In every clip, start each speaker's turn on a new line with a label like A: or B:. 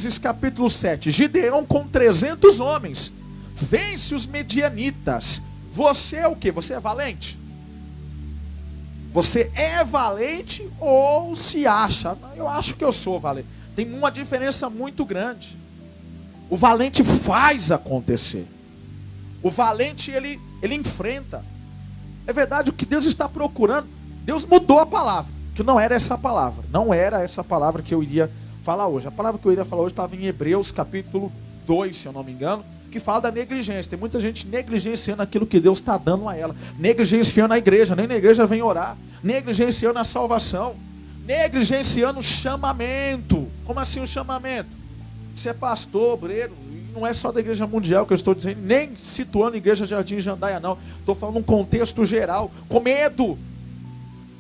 A: Juízes capítulo 7, Gideão com 300 homens vence os medianitas. Você é o quê? Você é valente? Você é valente ou se acha? Eu acho que eu sou valente. Tem uma diferença muito grande. O valente faz acontecer. O valente, ele enfrenta. É verdade, o que Deus está procurando, Deus mudou a palavra, que não era essa palavra. Não era essa palavra que eu iria falar hoje. A palavra que eu iria falar hoje estava em Hebreus capítulo 2, se eu não me engano, que fala da negligência. Tem muita gente negligenciando aquilo que Deus está dando a ela. Negligenciando a igreja, nem na igreja vem orar. Negligenciando a salvação. Negligenciando o chamamento. Como assim o chamamento? Você é pastor, obreiro, e não é só da igreja mundial que eu estou dizendo, nem situando a igreja Jardim Jandaia não. Estou falando num contexto geral, com medo.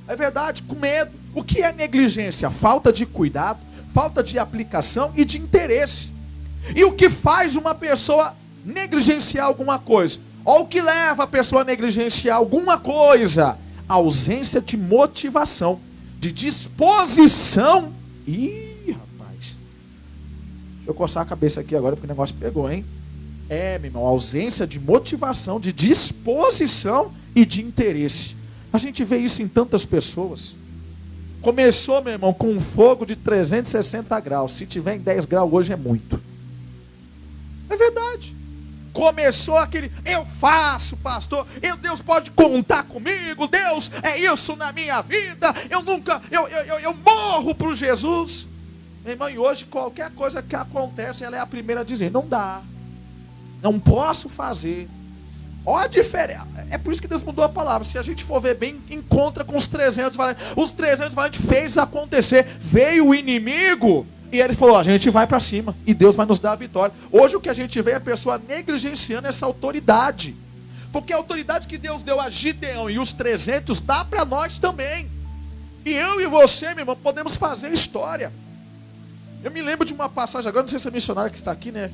A: É verdade, com medo. O que é negligência? Falta de cuidado, falta de aplicação e de interesse. E o que faz uma pessoa negligenciar alguma coisa? Ou o que leva a pessoa a negligenciar alguma coisa? A ausência de motivação, de disposição. Ih, rapaz. Deixa eu coçar a cabeça aqui agora porque o negócio pegou, hein? É, meu irmão, ausência de motivação, de disposição e de interesse. A gente vê isso em tantas pessoas. Começou, meu irmão, com um fogo de 360 graus. Se tiver em 10 graus hoje é muito. É verdade. Começou aquele, eu faço, pastor, Deus pode contar comigo, Deus é isso na minha vida, eu morro por Jesus. Meu irmão, e hoje qualquer coisa que acontece, ela é a primeira a dizer, não dá, não posso fazer. Olha a diferença, é por isso que Deus mudou a palavra. Se a gente for ver bem, encontra com os 300 valentes. Os 300 valentes fez acontecer. Veio o inimigo e ele falou, a gente vai para cima e Deus vai nos dar a vitória. Hoje o que a gente vê é a pessoa negligenciando essa autoridade. Porque a autoridade que Deus deu a Gideão e os 300 dá para nós também. E eu e você, meu irmão, podemos fazer história. Eu me lembro de uma passagem agora, não sei se a missionária que está aqui, né,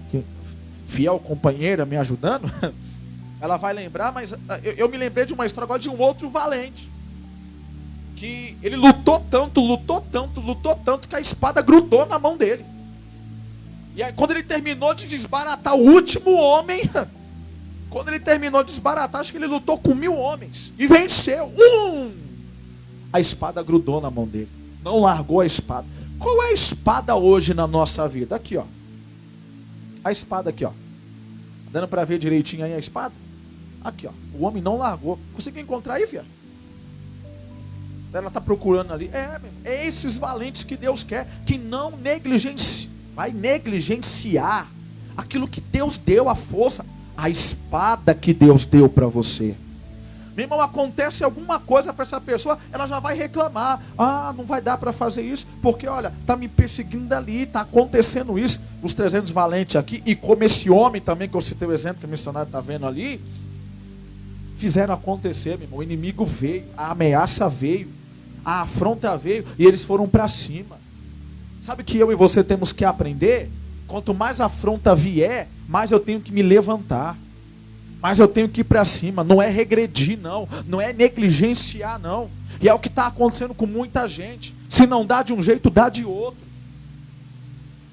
A: fiel companheira me ajudando, ela vai lembrar, mas eu me lembrei de uma história agora de um outro valente. Que ele lutou tanto, que a espada grudou na mão dele. E aí quando ele terminou de desbaratar o último homem, quando ele terminou de desbaratar, acho que ele lutou com 1000 homens. E venceu. A espada grudou na mão dele. Não largou a espada. Qual é a espada hoje na nossa vida? Aqui, ó. A espada aqui, ó. Dando para ver direitinho aí a espada? Aqui, ó. O homem não largou. Conseguiu encontrar aí, filha? Ela está procurando ali. É esses valentes que Deus quer. Que não vai negligenciar aquilo que Deus deu, a força. A espada que Deus deu para você. Meu irmão, acontece alguma coisa para essa pessoa, ela já vai reclamar. Ah, não vai dar para fazer isso, porque olha, está me perseguindo ali, está acontecendo isso. Os 300 valentes aqui, e como esse homem também, que eu citei o exemplo, que o missionário está vendo ali, fizeram acontecer, meu irmão. O inimigo veio, a ameaça veio, a afronta veio, e eles foram para cima. Sabe que eu e você temos que aprender? Quanto mais afronta vier, mais eu tenho que me levantar. Mas eu tenho que ir para cima. Não é regredir, não. Não é negligenciar, não. E é o que está acontecendo com muita gente. Se não dá de um jeito, dá de outro.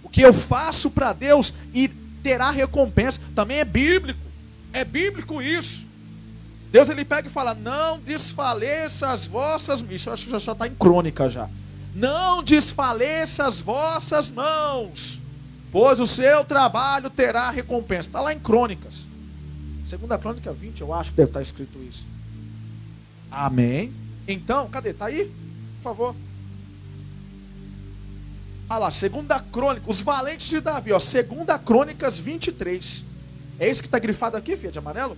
A: O que eu faço para Deus e terá recompensa. Também é bíblico. É bíblico isso. Deus, ele pega e fala, não desfaleça as vossas... Isso eu acho que já está em crônica já. Não desfaleça as vossas mãos, pois o seu trabalho terá recompensa. Está lá em crônicas. Segunda Crônica 20, eu acho que deve estar escrito isso. Amém. Então, cadê? Está aí? Por favor. Olha lá, Segunda Crônica, os valentes de Davi, ó, Segunda Crônicas 23. É isso que está grifado aqui, filha, de amarelo?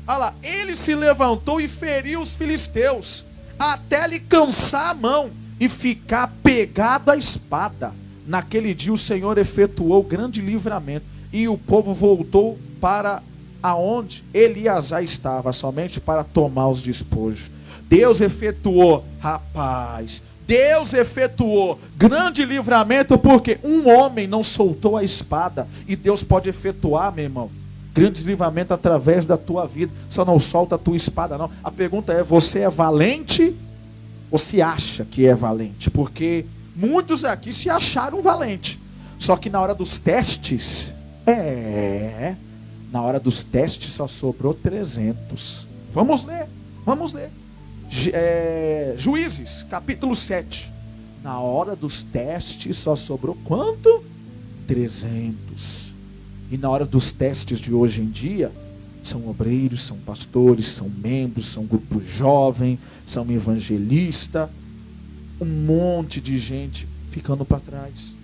A: Olha lá, ele se levantou e feriu os filisteus, até lhe cansar a mão e ficar pegado à espada. Naquele dia o Senhor efetuou grande livramento, e o povo voltou para aonde Eleazar estava, somente para tomar os despojos. Deus efetuou, rapaz, Deus efetuou grande livramento, porque um homem não soltou a espada, e Deus pode efetuar, meu irmão, grande livramento através da tua vida. Só não solta a tua espada, não. A pergunta é, você é valente ou se acha que é valente? Porque muitos aqui se acharam valente, Só que na hora dos testes, na hora dos testes só sobrou 300. Vamos ler. Juízes, capítulo 7. Na hora dos testes só sobrou quanto? 300. E na hora dos testes de hoje em dia, são obreiros, são pastores, são membros, são grupo jovem, são evangelista, um monte de gente ficando para trás,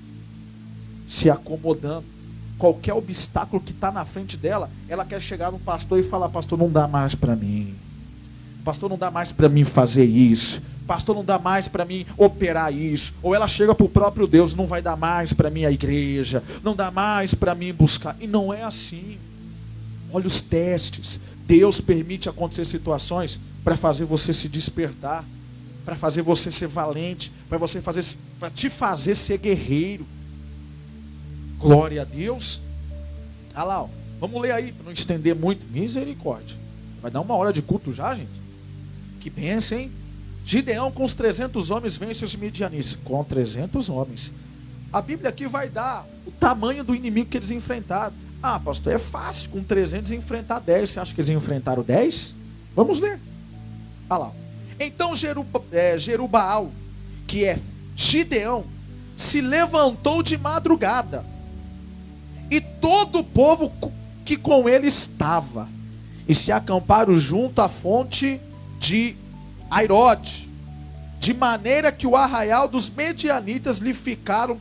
A: se acomodando. Qualquer obstáculo que está na frente dela, ela quer chegar no pastor e falar: pastor, não dá mais para mim. Pastor, não dá mais para mim fazer isso. Pastor, não dá mais para mim operar isso. Ou ela chega para o próprio Deus: não vai dar mais para mim a igreja, não dá mais para mim buscar. E não é assim. Olha os testes. Deus permite acontecer situações para fazer você se despertar, para fazer você ser valente, para te fazer ser guerreiro. Glória a Deus. Olha lá, ó. Vamos ler aí, para não estender muito. Misericórdia. Vai dar 1 hora de culto já, gente? Que bênção, hein? Gideão com os 300 homens vence os midianitas. Com 300 homens. A Bíblia aqui vai dar o tamanho do inimigo que eles enfrentaram. Ah, pastor, é fácil com 300 enfrentar 10. Você acha que eles enfrentaram 10? Vamos ler. Olha lá. Então Jerubaal, que é Gideão, se levantou de madrugada, e todo o povo que com ele estava, e se acamparam junto à fonte de Airode, de maneira que o arraial dos medianitas lhe ficaram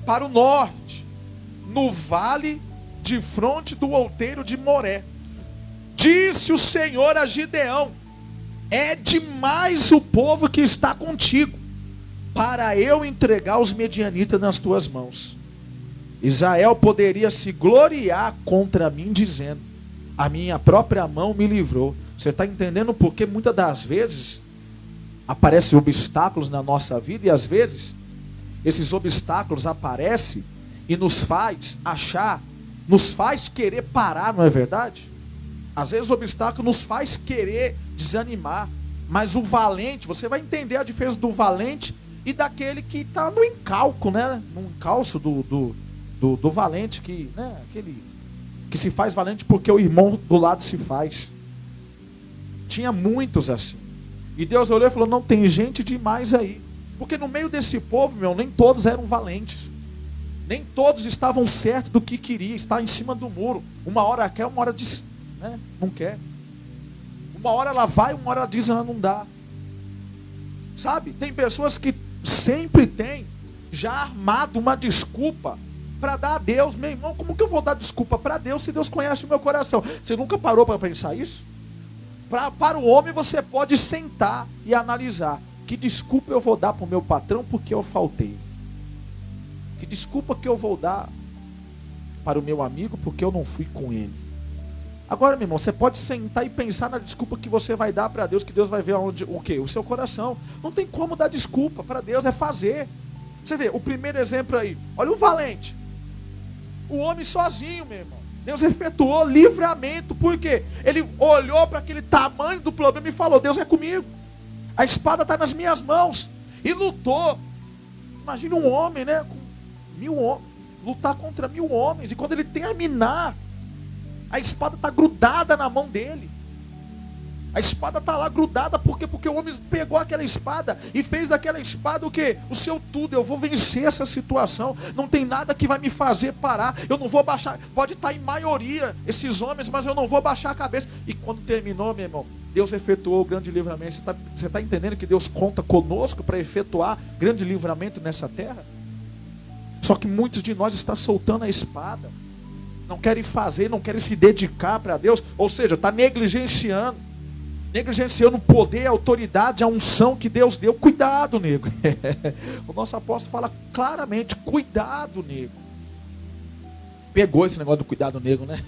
A: para o norte, no vale de fronte do outeiro de Moré. Disse o Senhor a Gideão: é demais o povo que está contigo, para eu entregar os medianitas nas tuas mãos. Israel poderia se gloriar contra mim, dizendo: a minha própria mão me livrou. Você está entendendo porque muitas das vezes aparecem obstáculos na nossa vida, e às vezes esses obstáculos aparecem e nos faz achar, nos faz querer parar, não é verdade? Às vezes o obstáculo nos faz querer desanimar, mas o valente, você vai entender a diferença do valente e daquele que está no encalço, né? No encalço do valente, que, né? Aquele que se faz valente porque o irmão do lado se faz. Tinha muitos assim. E Deus olhou e falou: não, tem gente demais aí. Porque no meio desse povo, nem todos eram valentes. Nem todos estavam certos do que queria, estar em cima do muro. Uma hora quer, uma hora diz, né? Não quer. Uma hora ela vai, uma hora ela diz, ela não dá. Sabe? Tem pessoas que sempre têm já armado uma desculpa para dar a Deus. Meu irmão, como que eu vou dar desculpa para Deus se Deus conhece o meu coração? Você nunca parou para pensar isso? Para o homem você pode sentar e analisar: que desculpa eu vou dar para o meu patrão porque eu faltei? Que desculpa que eu vou dar para o meu amigo porque eu não fui com ele? Agora, meu irmão, você pode sentar e pensar na desculpa que você vai dar para Deus, que Deus vai ver o quê? O seu coração. Não tem como dar desculpa para Deus, é fazer. Você vê, o primeiro exemplo aí, olha o valente. O homem sozinho, meu irmão. Deus efetuou livramento, porque ele olhou para aquele tamanho do problema e falou: Deus é comigo, a espada está nas minhas mãos, e lutou. Imagina um homem, né, com 1000 homens, lutar contra 1000 homens, e quando ele terminar, a espada está grudada na mão dele. A espada está lá grudada, porque o homem pegou aquela espada e fez daquela espada o quê? O seu tudo. Eu vou vencer essa situação, não tem nada que vai me fazer parar, eu não vou baixar. Pode estar em maioria esses homens, mas eu não vou baixar a cabeça. E quando terminou, meu irmão, Deus efetuou o grande livramento. Você está entendendo que Deus conta conosco para efetuar grande livramento nessa terra? Só que muitos de nós estão soltando a espada, não querem fazer, não querem se dedicar para Deus, ou seja, está negligenciando o poder, a autoridade, a unção que Deus deu. Cuidado, nego. O nosso apóstolo fala claramente: cuidado, nego. Pegou esse negócio do cuidado, nego, né?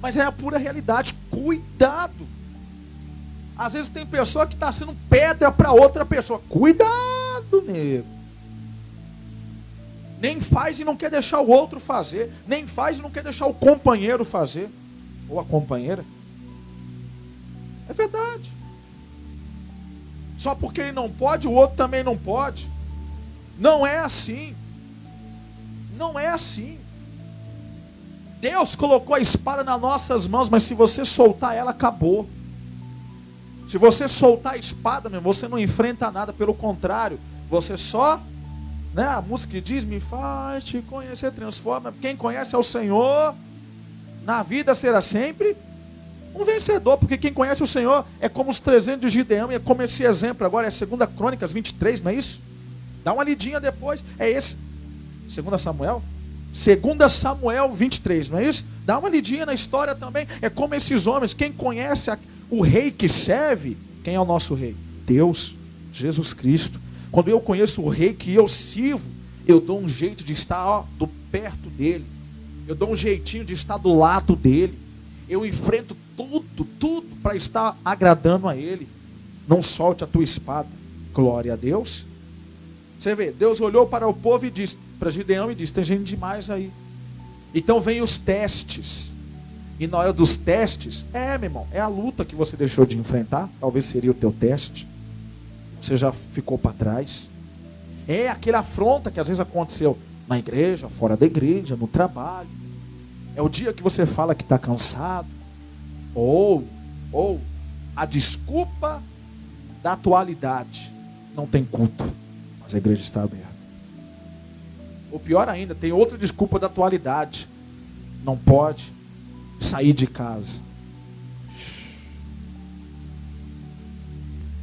A: Mas é a pura realidade. Cuidado. Às vezes tem pessoa que está sendo pedra para outra pessoa. Cuidado, nego. Nem faz e não quer deixar o outro fazer. Nem faz e não quer deixar o companheiro fazer. Ou a companheira. É verdade. Só porque ele não pode, o outro também não pode. Não é assim. Não é assim. Deus colocou a espada nas nossas mãos, mas se você soltar ela, acabou. Se você soltar a espada, meu irmão, você não enfrenta nada, pelo contrário, você só, né, a música que diz, me faz te conhecer, transforma. Quem conhece é o Senhor, na vida será sempre um vencedor, porque quem conhece o Senhor é como os 300 de Gideão, e é como esse exemplo agora, é 2 Crônicas 23, não é isso? Dá uma lidinha depois, é esse, 2 Samuel? 2 Samuel 23, não é isso? Dá uma lidinha na história também, é como esses homens, quem conhece o rei que serve, quem é o nosso rei? Deus, Jesus Cristo. Quando eu conheço o rei que eu sirvo, eu dou um jeito de estar do perto dele, eu dou um jeitinho de estar do lado dele, eu enfrento tudo para estar agradando a ele. Não solte a tua espada. Glória a Deus. Você vê, Deus olhou para o povo e disse, para Gideão, e disse, tem gente demais aí. Então vem os testes. E na hora dos testes, meu irmão, é a luta que você deixou de enfrentar. Talvez seria o teu teste. Você já ficou para trás. É aquela afronta que às vezes aconteceu na igreja, fora da igreja, no trabalho. É o dia que você fala que está cansado. Ou a desculpa da atualidade. Não tem culto, mas a igreja está aberta. Ou pior ainda, tem outra desculpa da atualidade. Não pode sair de casa.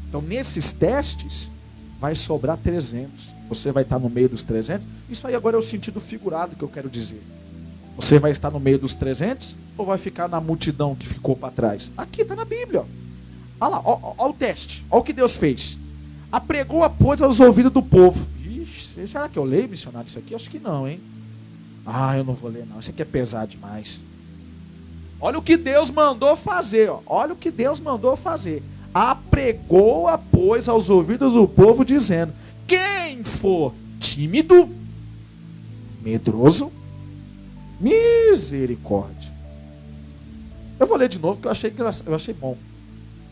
A: Então nesses testes vai sobrar 300. Você vai estar no meio dos 300. Isso aí agora é o sentido figurado que eu quero dizer. Você vai estar no meio dos 300 ou vai ficar na multidão que ficou para trás? Aqui está na Bíblia. Olha lá, olha o teste. Olha o que Deus fez. Apregou a pois aos ouvidos do povo. Ixi, será que eu leio, missionário, isso aqui? Acho que não, hein? Eu não vou ler não. Isso aqui é pesado demais. Olha o que Deus mandou fazer. Olha o que Deus mandou fazer. Apregou a pois aos ouvidos do povo, dizendo, quem for tímido, medroso, misericórdia. Eu vou ler de novo, porque eu achei bom.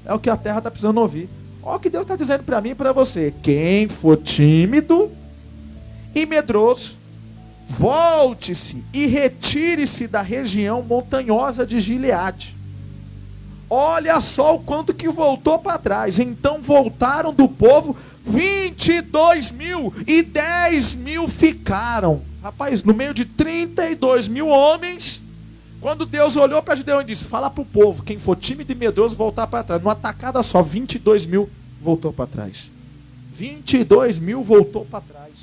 A: É o que a terra está precisando ouvir. Olha o que Deus está dizendo para mim e para você. Quem for tímido e medroso, volte-se e retire-se da região montanhosa de Gileade. Olha só o quanto que voltou para trás. Então voltaram do povo 22.000 e 10.000 ficaram. Rapaz, no meio de 32.000 homens, quando Deus olhou para Gideão e disse, fala para o povo, quem for tímido e medroso voltar para trás. Numa tacada só, 22.000 voltou para trás. 22.000 voltou para trás.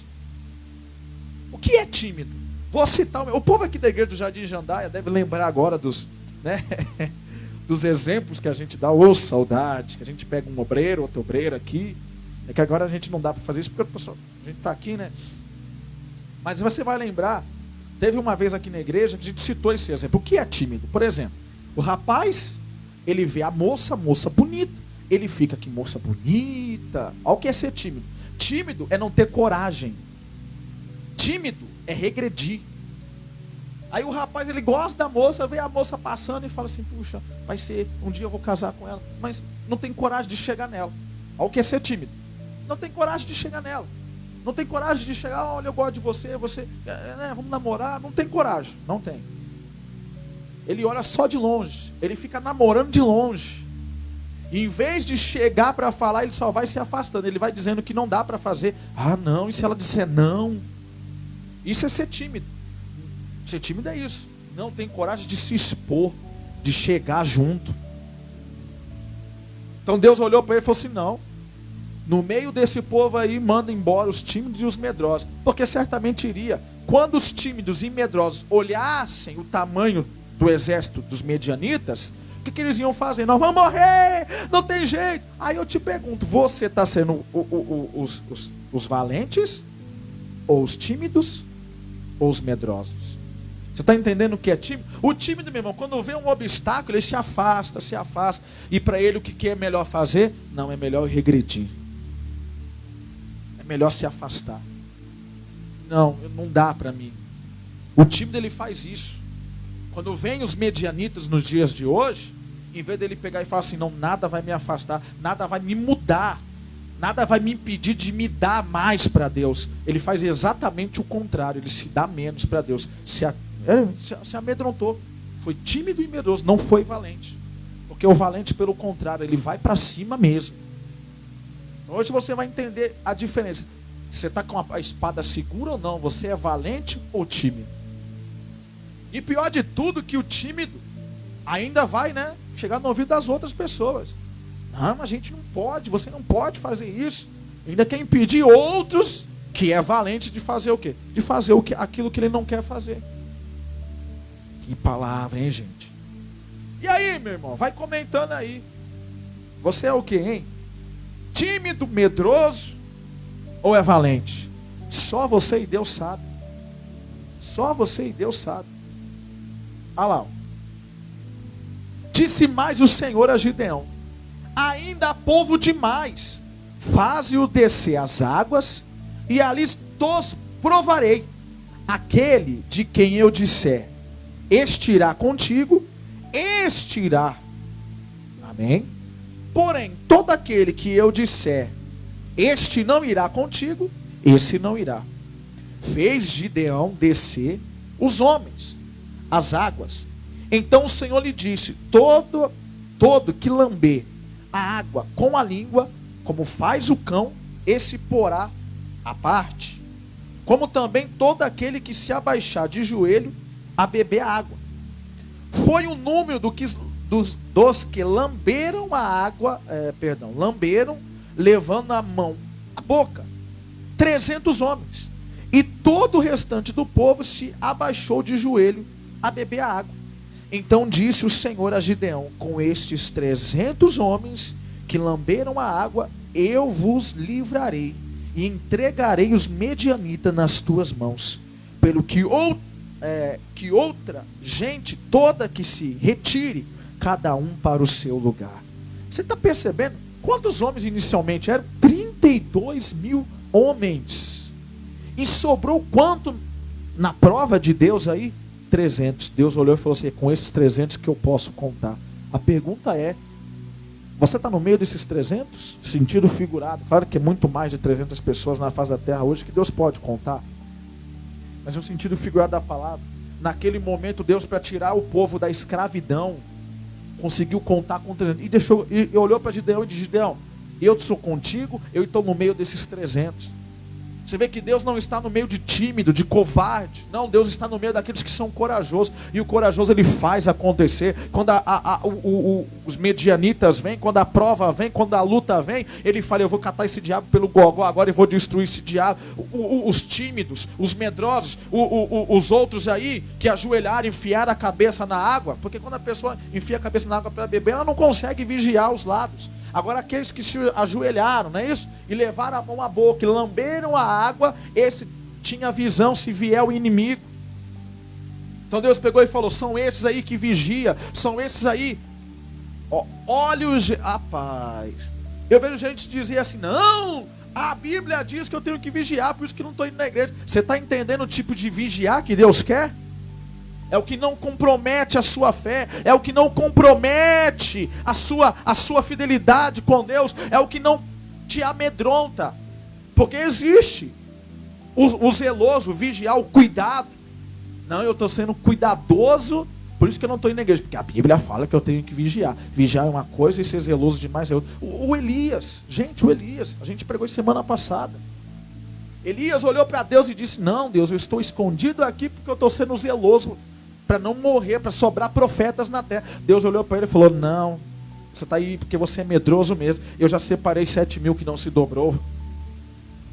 A: O que é tímido? Vou citar, o povo aqui da igreja do Jardim Jandaia deve lembrar agora dos, né, dos exemplos que a gente dá. Saudade, que a gente pega um obreiro, outro obreiro aqui. É que agora a gente não dá para fazer isso, porque a gente está aqui, né? Mas você vai lembrar, teve uma vez aqui na igreja que a gente citou esse exemplo. O que é tímido? Por exemplo, o rapaz, ele vê a moça bonita. Ele fica aqui, moça bonita. Olha o que é ser tímido. Tímido é não ter coragem. Tímido é regredir. Aí o rapaz, ele gosta da moça, vê a moça passando e fala assim, puxa, vai ser, um dia eu vou casar com ela. Mas não tem coragem de chegar nela. Olha o que é ser tímido. Não tem coragem de chegar nela. Não tem coragem de chegar, olha, eu gosto de você, vamos namorar. Não tem coragem, não tem. Ele olha só de longe, ele fica namorando de longe. E em vez de chegar para falar, ele só vai se afastando. Ele vai dizendo que não dá para fazer. Não, e se ela disser não? Isso é ser tímido. Ser tímido é isso. Não tem coragem de se expor, de chegar junto. Então Deus olhou para ele e falou assim, não. No meio desse povo aí, manda embora os tímidos e os medrosos. Porque certamente iria. Quando os tímidos e medrosos olhassem o tamanho do exército dos medianitas, o que eles iam fazer? Nós vamos morrer, não tem jeito. Aí eu te pergunto, você está sendo os valentes, ou os tímidos, ou os medrosos? Você está entendendo o que é tímido? O tímido, meu irmão, quando vê um obstáculo, ele se afasta. E para ele o que é melhor fazer? Não, é melhor regredir. É melhor se afastar. Não dá para mim. O tímido, ele faz isso. Quando vem os medianitas nos dias de hoje, em vez dele pegar e falar assim, não, nada vai me afastar, nada vai me mudar, Nada vai me impedir de me dar mais para Deus. Ele faz exatamente o contrário. Ele se dá menos para Deus. Se amedrontou. Foi tímido e medroso. Não foi valente. Porque o valente, pelo contrário, ele vai para cima mesmo. Hoje você vai entender a diferença. Você está com a espada segura ou não? Você é valente ou tímido? E pior de tudo, que o tímido ainda vai, né, chegar no ouvido das outras pessoas. Não, mas a gente não pode, você não pode fazer isso. Ainda quer impedir outros, que é valente, de fazer o quê? De fazer aquilo que ele não quer fazer. Que palavra, hein, gente? E aí, meu irmão, vai comentando aí. Você é o quê, hein? Tímido, medroso ou é valente? Só você e Deus sabe. Só você e Deus sabe. Olha lá. Disse mais o Senhor a Gideão: ainda há povo demais, faze-o descer as águas, e ali os provarei. Aquele de quem eu disser, este irá contigo, este irá. Amém? Porém, todo aquele que eu disser, este não irá contigo, esse não irá. Fez Gideão descer os homens, as águas. Então o Senhor lhe disse: todo que lamber a água com a língua, como faz o cão, esse porá à parte. Como também todo aquele que se abaixar de joelho a beber a água. Foi o número dos que lamberam a água, lamberam, levando a mão à boca, 300 homens. E todo o restante do povo se abaixou de joelho a beber a água. Então disse o Senhor a Gideão: com estes 300 homens que lamberam a água, eu vos livrarei e entregarei os medianitas nas tuas mãos, pelo que outra gente toda que se retire, cada um para o seu lugar. Você está percebendo? Quantos homens inicialmente eram? 32 mil homens. E sobrou quanto na prova de Deus aí? 300. Deus olhou e falou assim: é com esses 300 que eu posso contar. A pergunta é: você está no meio desses 300? Sentido figurado. Claro que é muito mais de 300 pessoas na face da terra hoje que Deus pode contar. Mas no sentido figurado da palavra, naquele momento Deus, para tirar o povo da escravidão, conseguiu contar com 300. E olhou para Gideão e disse: Gideão, eu sou contigo, eu estou no meio desses 300. Você vê que Deus não está no meio de tímido, de covarde. Não, Deus está no meio daqueles que são corajosos. E o corajoso, ele faz acontecer. Quando os medianitas vêm, quando a prova vem, quando a luta vem, ele fala: eu vou catar esse diabo pelo gogó agora e vou destruir esse diabo. Os tímidos, os medrosos, os outros aí que ajoelharam, enfiaram a cabeça na água. Porque quando a pessoa enfia a cabeça na água para beber, ela não consegue vigiar os lados. Agora aqueles que se ajoelharam, não é isso? E levaram a mão à boca e lamberam a água, esse tinha visão se vier o inimigo. Então Deus pegou e falou: são esses aí que vigia, são esses aí. Olha os... Rapaz, eu vejo gente dizer assim: não, a Bíblia diz que eu tenho que vigiar, por isso que não estou indo na igreja. Você está entendendo o tipo de vigiar que Deus quer? É o que não compromete a sua fé, é o que não compromete a sua fidelidade com Deus, é o que não te amedronta. Porque existe o zeloso, o vigiar, o cuidado. Não, eu estou sendo cuidadoso, por isso que eu não estou indo na igreja, porque a Bíblia fala que eu tenho que vigiar. Vigiar é uma coisa e ser zeloso demais é outra. O Elias, gente, a gente pregou isso semana passada. Elias olhou para Deus e disse: não, Deus, eu estou escondido aqui porque eu estou sendo zeloso, para não morrer, para sobrar profetas na terra. Deus olhou para ele e falou: não, você está aí porque você é medroso mesmo. Eu já separei 7.000 que não se dobrou.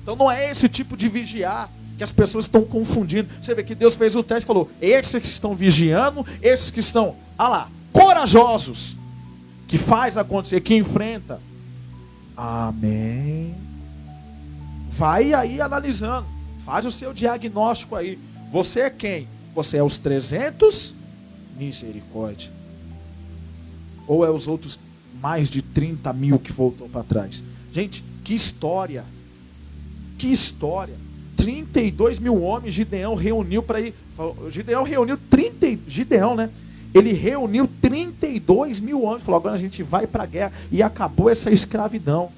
A: Então não é esse tipo de vigiar que as pessoas estão confundindo. Você vê que Deus fez o teste e falou: esses que estão vigiando, esses que estão, corajosos, que faz acontecer, que enfrenta. Amém. Vai aí analisando, faz o seu diagnóstico aí. Você é quem? Você é os 300? Misericórdia. Ou é os outros mais de 30 mil que voltou para trás? Gente, que história. Que história. 32 mil homens Gideão reuniu para ir. Gideão reuniu Gideão, né? Ele reuniu 32 mil homens. Falou: agora a gente vai para a guerra. E acabou essa escravidão.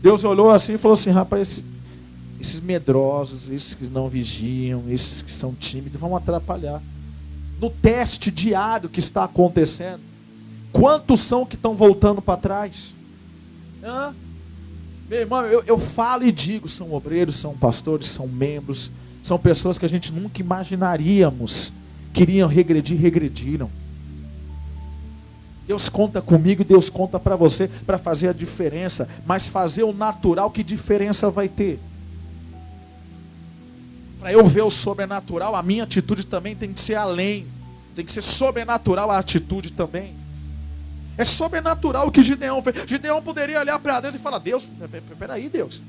A: Deus olhou assim e falou assim: rapaz, esses medrosos, esses que não vigiam, esses que são tímidos, vão atrapalhar. No teste diário que está acontecendo, quantos são que estão voltando para trás? Meu irmão, eu falo e digo, são obreiros, são pastores, são membros, são pessoas que a gente nunca imaginaríamos que iriam regredir, regrediram. Deus conta comigo, Deus conta para você, para fazer a diferença, mas fazer o natural, que diferença vai ter? Para eu ver o sobrenatural, a minha atitude também tem que ser além, tem que ser sobrenatural a atitude também. É sobrenatural o que Gideão fez. Gideão poderia olhar para Deus e falar: Deus, peraí, Deus.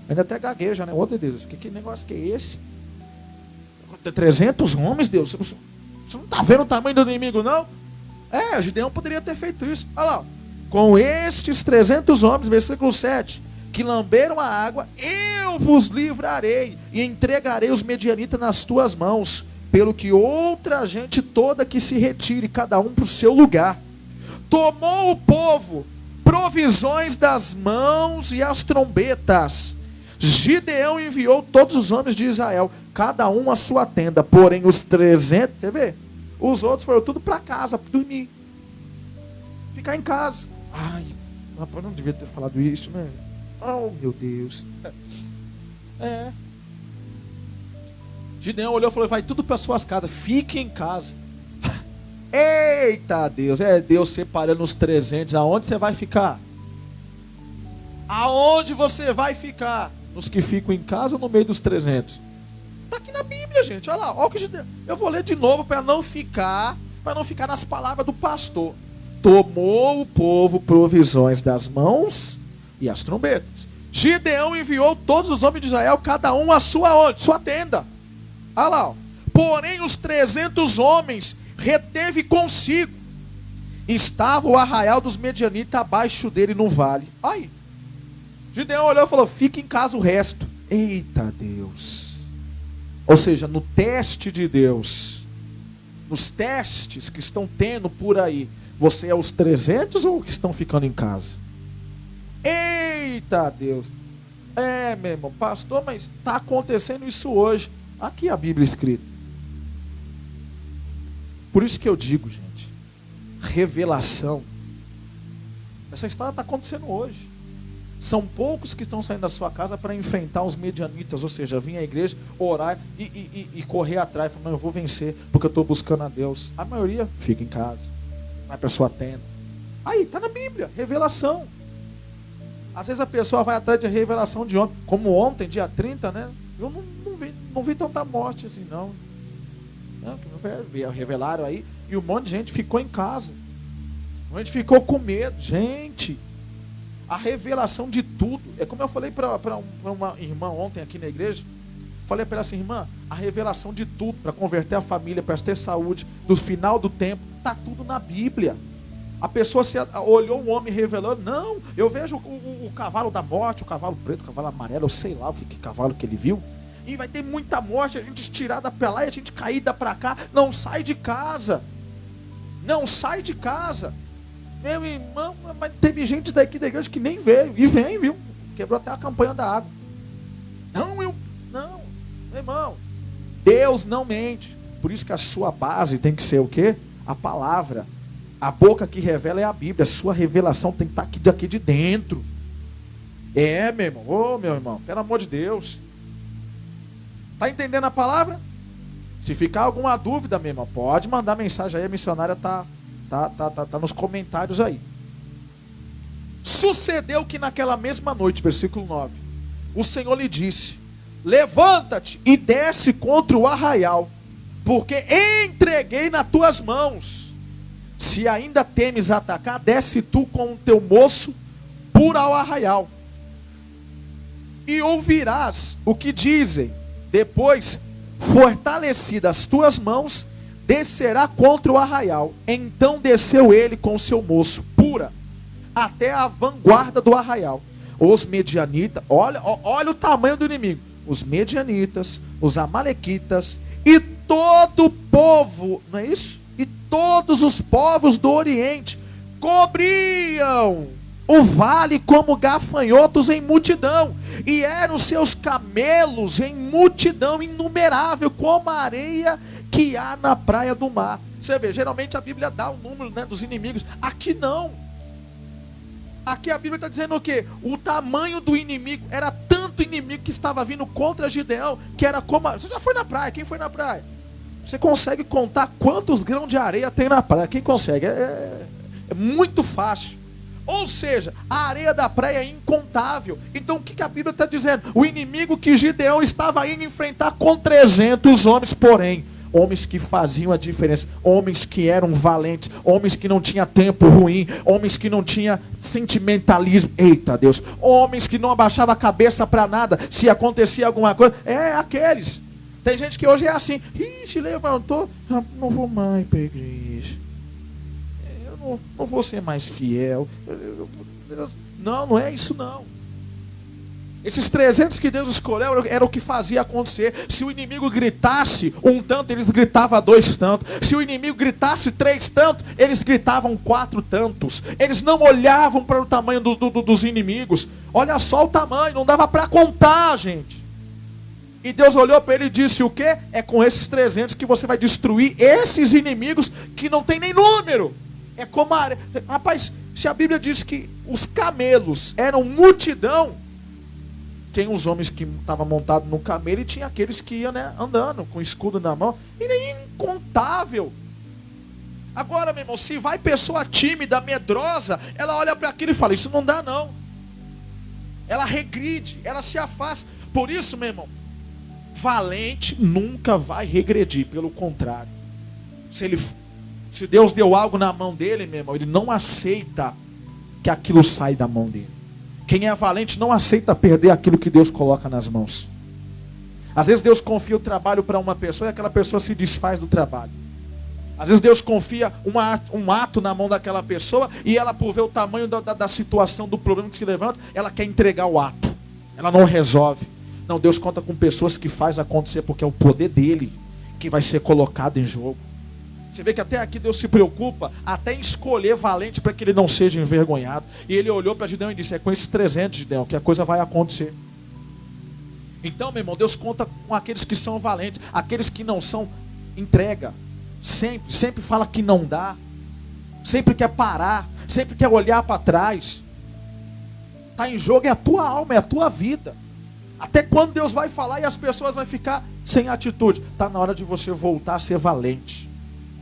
A: Ainda até gagueja, né? Ô Deus, que negócio que é esse? 300 homens, Deus. Você não está vendo o tamanho do inimigo, não? Gideão poderia ter feito isso. Olha lá. Com estes 300 homens, versículo 7, que lamberam a água, eu vos livrarei e entregarei os medianitas nas tuas mãos, pelo que outra gente toda que se retire, cada um para o seu lugar. Tomou o povo provisões das mãos e as trombetas. Gideão enviou todos os homens de Israel, cada um a sua tenda, porém os 300, você vê? Os outros foram tudo para casa, para dormir, ficar em casa. Ai, eu não devia ter falado isso, né? Oh, meu Deus. Gideão olhou e falou: vai tudo para suas casas, fique em casa. Eita Deus, é Deus separando os 300, aonde você vai ficar? Aonde você vai ficar? Nos que ficam em casa ou no meio dos 300? Está aqui na Bíblia, gente, olha lá, olha o que Gideão. Eu vou ler de novo para não ficar nas palavras do pastor. Tomou o povo provisões das mãos e as trombetas. Gideão enviou todos os homens de Israel, cada um a sua onde? Sua tenda. Olha lá, ó. Porém os 300 homens reteve consigo. Estava o arraial dos medianitas abaixo dele no vale. Aí, Gideão olhou e falou: fica em casa o resto. Eita Deus. Ou seja, no teste de Deus, nos testes que estão tendo por aí, você é os 300 ou que estão ficando em casa? Eita Deus. Meu irmão, pastor, mas está acontecendo isso hoje. Aqui a Bíblia escrita. Por isso que eu digo, gente, revelação. Essa história está acontecendo hoje. São poucos que estão saindo da sua casa para enfrentar os medianitas, ou seja, vir à igreja, orar e correr atrás, falar: não, eu vou vencer, porque eu estou buscando a Deus. A maioria fica em casa, vai para sua tenda. Aí, está na Bíblia, revelação. Às vezes a pessoa vai atrás de revelação de ontem, como ontem, dia 30, né? Eu não vi tanta morte assim, não. Revelaram aí, e um monte de gente ficou em casa. A gente ficou com medo. Gente, a revelação de tudo. É como eu falei para uma irmã ontem aqui na igreja. Falei para ela assim: irmã, a revelação de tudo, para converter a família, para ter saúde, do final do tempo, está tudo na Bíblia. A pessoa olhou o homem revelando: não, eu vejo o cavalo da morte, o cavalo preto, o cavalo amarelo, eu sei lá o que cavalo que ele viu. E vai ter muita morte, a gente estirada para lá e a gente caída para cá. Não sai de casa. Não sai de casa. Meu irmão, mas teve gente daqui da igreja que nem veio. E vem, viu? Quebrou até a campanha da água. Não, meu irmão. Deus não mente. Por isso que a sua base tem que ser o quê? A palavra. A boca que revela é a Bíblia. A sua revelação tem que estar aqui de dentro. Meu irmão. Ô, meu irmão, pelo amor de Deus. Está entendendo a palavra? Se ficar alguma dúvida, meu irmão, pode mandar mensagem aí. A missionária tá nos comentários aí. Sucedeu que naquela mesma noite, versículo 9, o Senhor lhe disse: levanta-te e desce contra o arraial, porque entreguei nas tuas mãos. Se ainda temes atacar, desce tu com o teu moço por ao arraial, e ouvirás o que dizem. Depois, fortalecidas as tuas mãos, descerá contra o arraial. Então desceu ele com o seu moço, pura, até a vanguarda do arraial. Os medianitas, olha o tamanho do inimigo. Os medianitas, os amalequitas e todo o povo, não é isso? E todos os povos do Oriente cobriam o vale como gafanhotos em multidão, e eram seus camelos em multidão inumerável, como a areia que há na praia do mar. Você vê, geralmente a Bíblia dá o número, né, dos inimigos. Aqui não. Aqui a Bíblia está dizendo o quê? O tamanho do inimigo, era tanto inimigo que estava vindo contra Gideão, que era como... Você já foi na praia? Quem foi na praia? Você consegue contar quantos grãos de areia tem na praia? Quem consegue? É muito fácil. Ou seja, a areia da praia é incontável. Então o que a Bíblia está dizendo? O inimigo que Gideão estava indo enfrentar com 300 homens, porém, homens que faziam a diferença, homens que eram valentes, homens que não tinham tempo ruim, homens que não tinham sentimentalismo, eita Deus, homens que não abaixavam a cabeça para nada, se acontecia alguma coisa, aqueles. Tem gente que hoje é assim, se levantou, não vou mais para a igreja, eu não vou ser mais fiel, não é isso não. Esses 300 que Deus escolheu era o que fazia acontecer. Se o inimigo gritasse um tanto, eles gritavam 2 tantos. Se o inimigo gritasse 3 tantos, eles gritavam 4 tantos. Eles não olhavam para o tamanho dos inimigos. Olha só o tamanho, não dava para contar, gente. E Deus olhou para ele e disse o quê? É com esses 300 que você vai destruir esses inimigos que não tem nem número. É como a areia. Rapaz, se a Bíblia diz que os camelos eram multidão, tem uns homens que estavam montados no camelo e tinha aqueles que iam, né, andando com o escudo na mão. E é incontável. Agora, meu irmão, se vai pessoa tímida, medrosa, ela olha para aquilo e fala, isso não dá não. Ela regride, ela se afasta. Por isso, meu irmão, valente nunca vai regredir, pelo contrário. Se Deus deu algo na mão dele, meu irmão, ele não aceita que aquilo saia da mão dele. Quem é valente não aceita perder aquilo que Deus coloca nas mãos. Às vezes Deus confia o trabalho para uma pessoa e aquela pessoa se desfaz do trabalho. Às vezes Deus confia um ato na mão daquela pessoa e ela, por ver o tamanho da situação, do problema que se levanta, ela quer entregar o ato. Ela não resolve. Não, Deus conta com pessoas que faz acontecer porque é o poder dele que vai ser colocado em jogo. Você vê que até aqui Deus se preocupa até em escolher valente para que ele não seja envergonhado. E ele olhou para Gideão e disse, é com esses 300, Gideão, que a coisa vai acontecer. Então, meu irmão, Deus conta com aqueles que são valentes. Aqueles que não são, entrega. Sempre fala que não dá. Sempre quer parar. Sempre quer olhar para trás. Está em jogo é a tua alma, é a tua vida. Até quando Deus vai falar e as pessoas vão ficar sem atitude? Está na hora de você voltar a ser valente.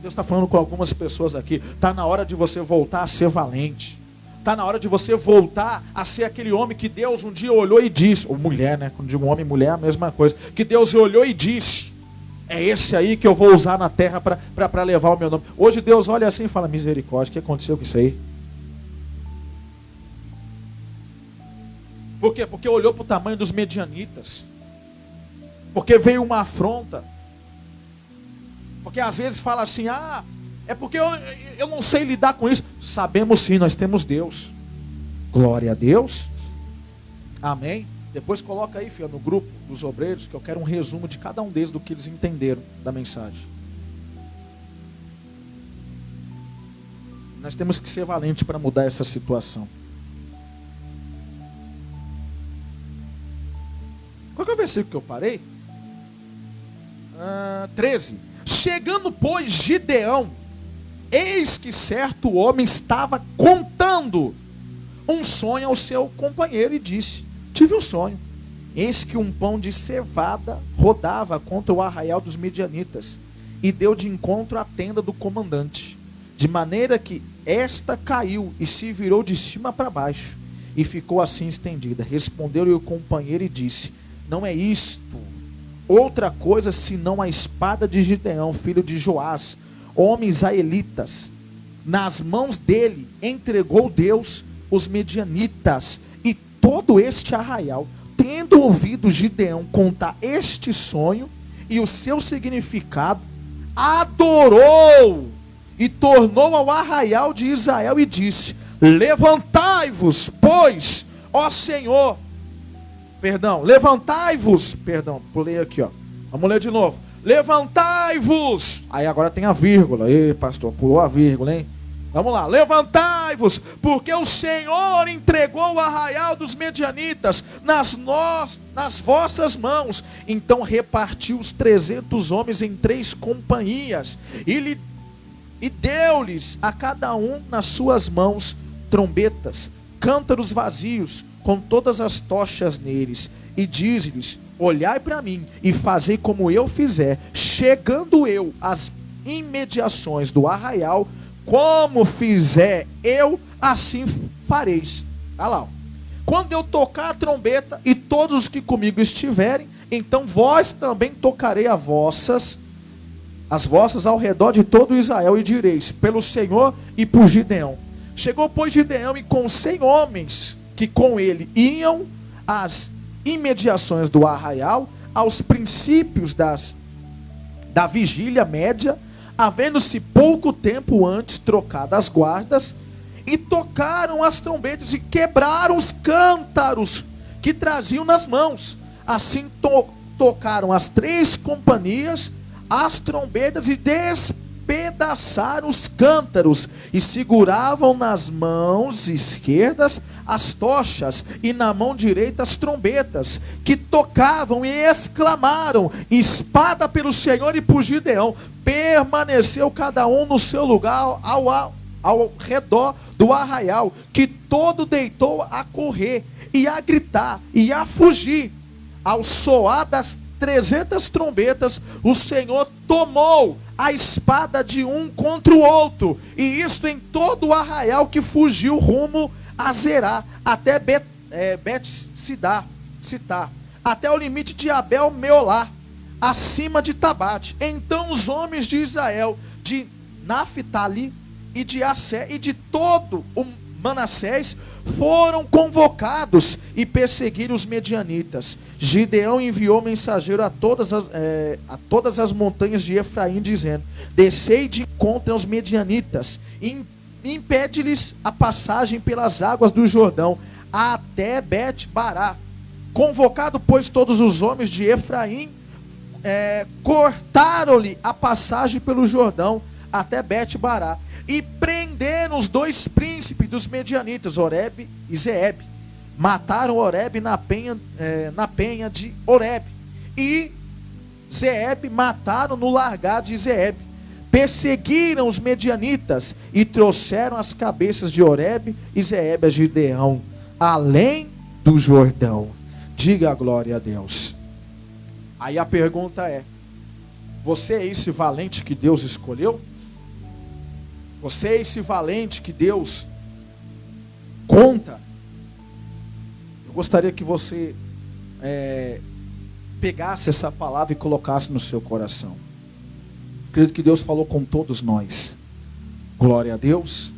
A: Deus está falando com algumas pessoas aqui. Está na hora de você voltar a ser valente. Está na hora de você voltar a ser aquele homem que Deus um dia olhou e disse, ou mulher, né? Quando digo homem e mulher é a mesma coisa. Que Deus olhou e disse, é esse aí que eu vou usar na terra para levar o meu nome. Hoje Deus olha assim e fala, misericórdia, o que aconteceu com isso aí? Por quê? Porque olhou para o tamanho dos medianitas. Porque veio uma afronta. Porque às vezes fala assim, é porque eu não sei lidar com isso. Sabemos sim, nós temos Deus. Glória a Deus. Amém. Depois coloca aí, filho, no grupo dos obreiros, que eu quero um resumo de cada um deles, do que eles entenderam da mensagem. Nós temos que ser valentes para mudar essa situação. Qual que é o versículo que eu parei? 13. Chegando, pois, Gideão, eis que certo homem estava contando um sonho ao seu companheiro e disse, tive um sonho, eis que um pão de cevada rodava contra o arraial dos medianitas e deu de encontro à tenda do comandante, de maneira que esta caiu e se virou de cima para baixo e ficou assim estendida. Respondeu-lhe o companheiro e disse, não é isto outra coisa senão a espada de Gideão, filho de Joás, homem israelitas. Nas mãos dele entregou Deus os medianitas e todo este arraial. Tendo ouvido Gideão contar este sonho e o seu significado, adorou e tornou ao arraial de Israel e disse, levantai-vos, pois, ó Senhor, levantai-vos, pulei aqui, ó. Vamos ler de novo. Levantai-vos. Aí agora tem a vírgula. Ei, pastor, pulou a vírgula, hein? Vamos lá, levantai-vos, porque o Senhor entregou o arraial dos medianitas nas vossas mãos. Então repartiu os 300 homens em 3 companhias, e deu-lhes a cada um nas suas mãos trombetas, cântaros vazios, com todas as tochas neles, e diz-lhes: olhai para mim, e fazei como eu fizer. Chegando eu às imediações do arraial, como fizer eu, assim fareis. Olha lá. Quando eu tocar a trombeta, e todos os que comigo estiverem, então vós também tocarei as vossas ao redor de todo Israel, e direis: pelo Senhor e por Gideão. Chegou, pois, Gideão, e com 100 homens que com ele iam às imediações do arraial, aos princípios da vigília média, havendo-se pouco tempo antes trocado as guardas, e tocaram as trombetas e quebraram os cântaros que traziam nas mãos. Assim tocaram as 3 companhias as trombetas e despedaçaram os cântaros, e seguravam nas mãos esquerdas as tochas, e na mão direita as trombetas, que tocavam, e exclamaram: espada pelo Senhor e por Gideão. Permaneceu cada um no seu lugar ao redor do arraial, que todo deitou a correr, e a gritar, e a fugir. Ao soar das 300 trombetas, o Senhor tomou a espada de um contra o outro, e isto em todo o arraial, que fugiu rumo a Zerá, até Bet-Sitar, até o limite de Abel-Meolá, acima de Tabate. Então os homens de Israel, de Naphtali e de Assé e de todo o Manassés, foram convocados e perseguiram os medianitas. Gideão enviou mensageiro a todas as montanhas de Efraim, dizendo: descei de encontro aos medianitas, e impede-lhes a passagem pelas águas do Jordão até Bet-Bará. Convocado, pois, todos os homens de Efraim, cortaram-lhe a passagem pelo Jordão até Bet-Bará, e prenderam os 2 príncipes dos medianitas, Oreb e Zeeb. Mataram Oreb na penha de Oreb, e Zeeb mataram no largar de Zeeb. Perseguiram os medianitas e trouxeram as cabeças de Oreb e Zeeb a Gideão, além do Jordão. Diga a glória a Deus. Aí a pergunta é: você é esse valente que Deus escolheu? Você é esse valente que Deus conta? Eu gostaria que você pegasse essa palavra e colocasse no seu coração. Acredito que Deus falou com todos nós. Glória a Deus.